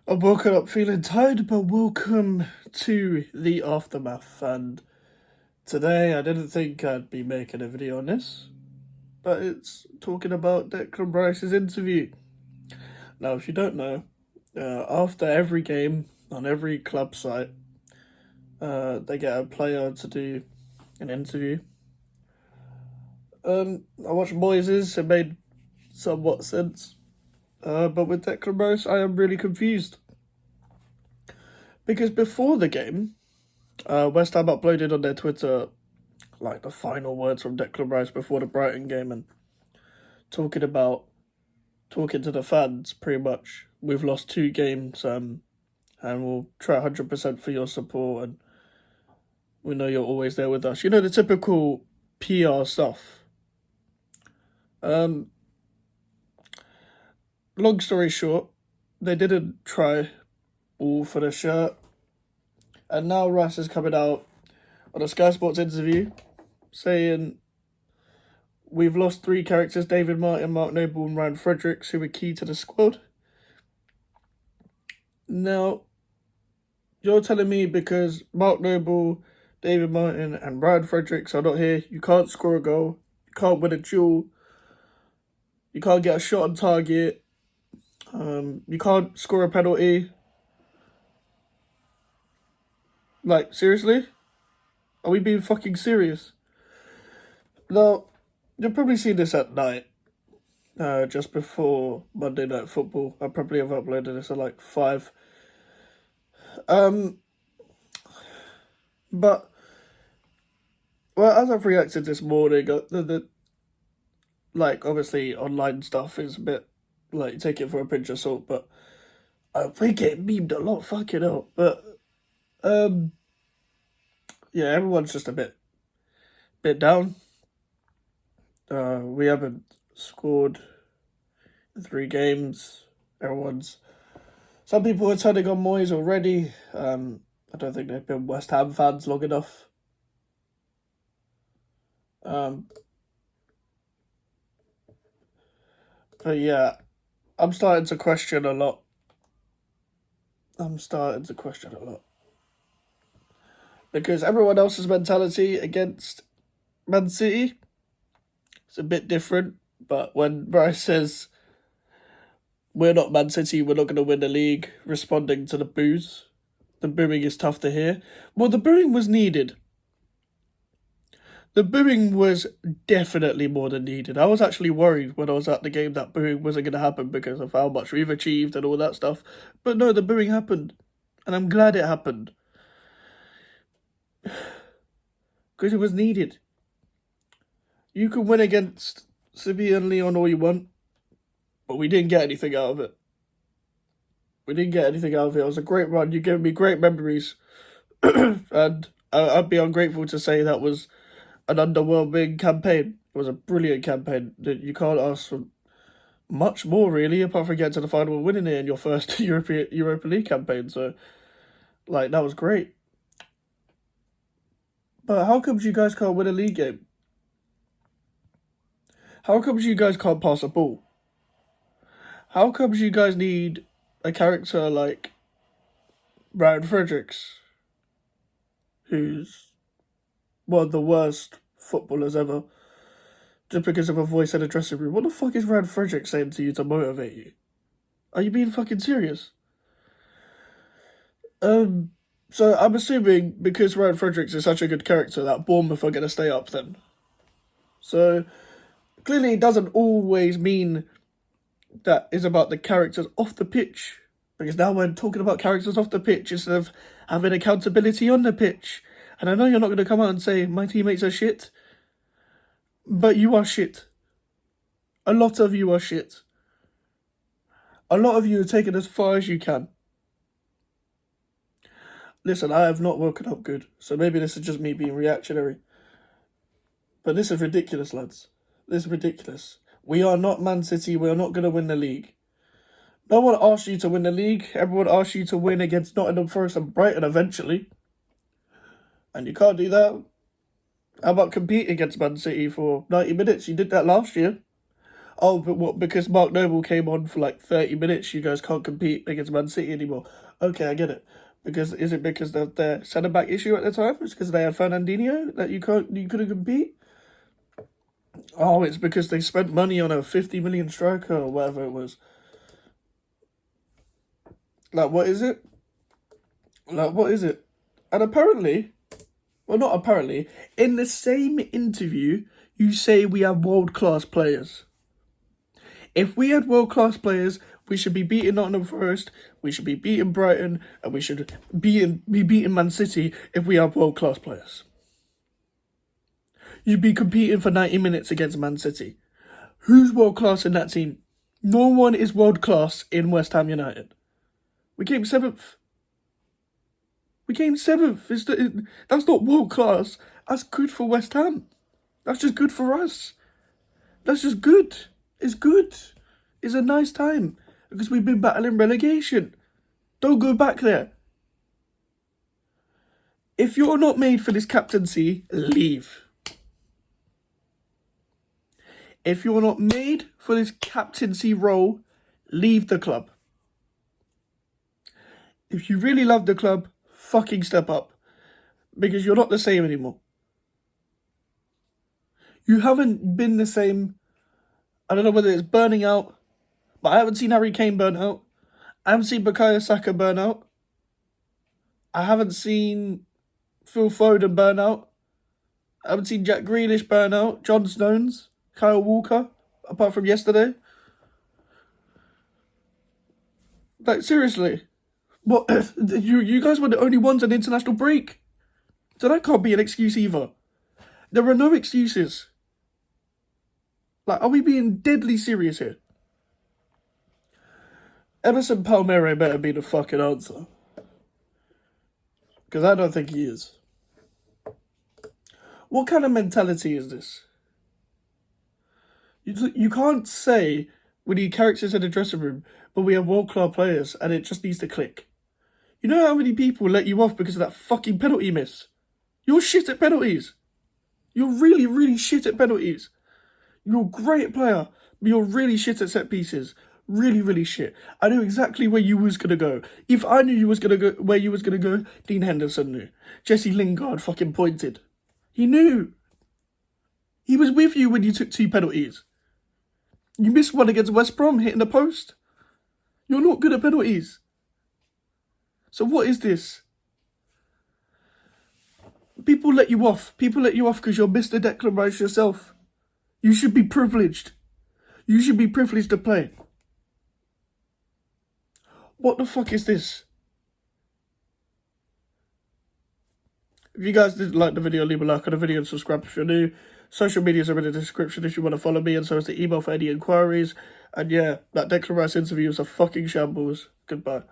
I'm woken up feeling tired, but welcome to the aftermath. And today, I didn't think I'd be making a video on this, but it's talking about Declan Rice's interview. Now, if you don't know, after every game on every club site, they get a player to do an interview. I watched Moises, it made somewhat sense. But with Declan Rice, I am really confused. Because before the game, West Ham uploaded on their Twitter like the final words from Declan Rice before the Brighton game and talking to the fans pretty much. We've lost 2 games and we'll try 100% for your support and we know you're always there with us. You know, the typical PR stuff. Long story short, they didn't try all for the shirt. And now Rice is coming out on a Sky Sports interview saying we've lost 3 characters, David Martin, Mark Noble and Ryan Fredericks, who were key to the squad. Now, you're telling me because Mark Noble, David Martin and Ryan Fredericks are not here, you can't score a goal, you can't win a duel, you can't get a shot on target, you can't score a penalty. Like, seriously? Are we being fucking serious? Now, you'll probably see this at night, just before Monday Night Football. I probably have uploaded this at like 5. But, well, as I've reacted this morning, like, obviously, online stuff is a bit, like, take it for a pinch of salt, but we get memed a lot, fucking hell. But, yeah, everyone's just a bit down. We haven't scored in 3 games. Some people are turning on Moyes already. I don't think they've been West Ham fans long enough. But yeah, I'm starting to question a lot. Because everyone else's mentality against Man City is a bit different. But when Rice says, we're not Man City, we're not going to win the league, responding to the boos, the booing is tough to hear. Well, the booing was needed. The booing was definitely more than needed. I was actually worried when I was at the game that booing wasn't going to happen because of how much we've achieved and all that stuff. But no, the booing happened. And I'm glad it happened. Because it was needed. You can win against Sevilla and Leon all you want, but we didn't get anything out of it. It was a great run. You gave me great memories. And I'd be ungrateful to say that was an underwhelming campaign. It was a brilliant campaign. You can't ask for much more, really, apart from getting to the final and winning it in your first Europa League campaign. So, like, that was great. But how comes you guys can't win a league game? How comes you guys can't pass a ball? How comes you guys need a character like Ryan Fredericks, who's one of the worst footballers ever, just because of a voice in a dressing room? What the fuck is Ryan Fredericks saying to you to motivate you? Are you being fucking serious? So I'm assuming because Ryan Fredericks is such a good character that Bournemouth are going to stay up then. So clearly it doesn't always mean that is about the characters off the pitch. Because now we're talking about characters off the pitch instead of having accountability on the pitch. And I know you're not going to come out and say, my teammates are shit. But you are shit. A lot of you are shit. A lot of you are taking as far as you can. Listen, I have not woken up good, so maybe this is just me being reactionary. But this is ridiculous, lads. This is ridiculous. We are not Man City, we are not going to win the league. No one asked you to win the league. Everyone asked you to win against Nottingham Forest and Brighton eventually. And you can't do that. How about compete against Man City for 90 minutes? You did that last year. Oh, but what? Because Mark Noble came on for like 30 minutes, you guys can't compete against Man City anymore. Okay, I get it. Because is it because of their centre back issue at the time? It's because they had Fernandinho that you couldn't compete. Oh, it's because they spent money on a 50 million striker or whatever it was. Like, what is it? Like, what is it? And apparently, well, not apparently, in the same interview, you say we have world-class players. If we had world-class players, we should be beating Nottingham Forest, we should be beating Brighton, and we should be beating Man City if we have world-class players. You'd be competing for 90 minutes against Man City. Who's world-class in that team? No one is world-class in West Ham United. We came 7th. We came 7th. That's not world-class. That's good for West Ham. That's just good for us. That's just good. It's good. It's a nice time. Because we've been battling relegation. Don't go back there. If you're not made for this captaincy, leave. If you're not made for this captaincy role, leave the club. If you really love the club, fucking step up. Because you're not the same anymore. You haven't been the same. I don't know whether it's burning out, but I haven't seen Harry Kane burn out. I haven't seen Bukayo Saka burn out. I haven't seen Phil Foden burn out. I haven't seen Jack Grealish burn out. John Stones, Kyle Walker, apart from yesterday. Like, seriously. What? You guys were the only ones on international break. So that can't be an excuse either. There are no excuses. Like, are we being deadly serious here? Emerson Palmieri better be the fucking answer. Because I don't think he is. What kind of mentality is this? You can't say we need characters in the dressing room, but we have world-class players and it just needs to click. You know how many people let you off because of that fucking penalty miss? You're shit at penalties. You're really, really shit at penalties. You're a great player, but you're really shit at set pieces. Really, really shit. I knew exactly where you was gonna go. If I knew you was gonna go where you was gonna go, Dean Henderson knew. Jesse Lingard fucking pointed. He knew. He was with you when you took 2 penalties. You missed one against West Brom, hitting the post. You're not good at penalties. So what is this? People let you off. People let you off because you're Mr. Declan Rice yourself. You should be privileged. You should be privileged to play. What the fuck is this? If you guys did like the video, leave a like on the video and subscribe if you're new. Social medias are in the description if you want to follow me, and so is the email for any inquiries. And yeah, that Declan Rice interview was a fucking shambles. Goodbye.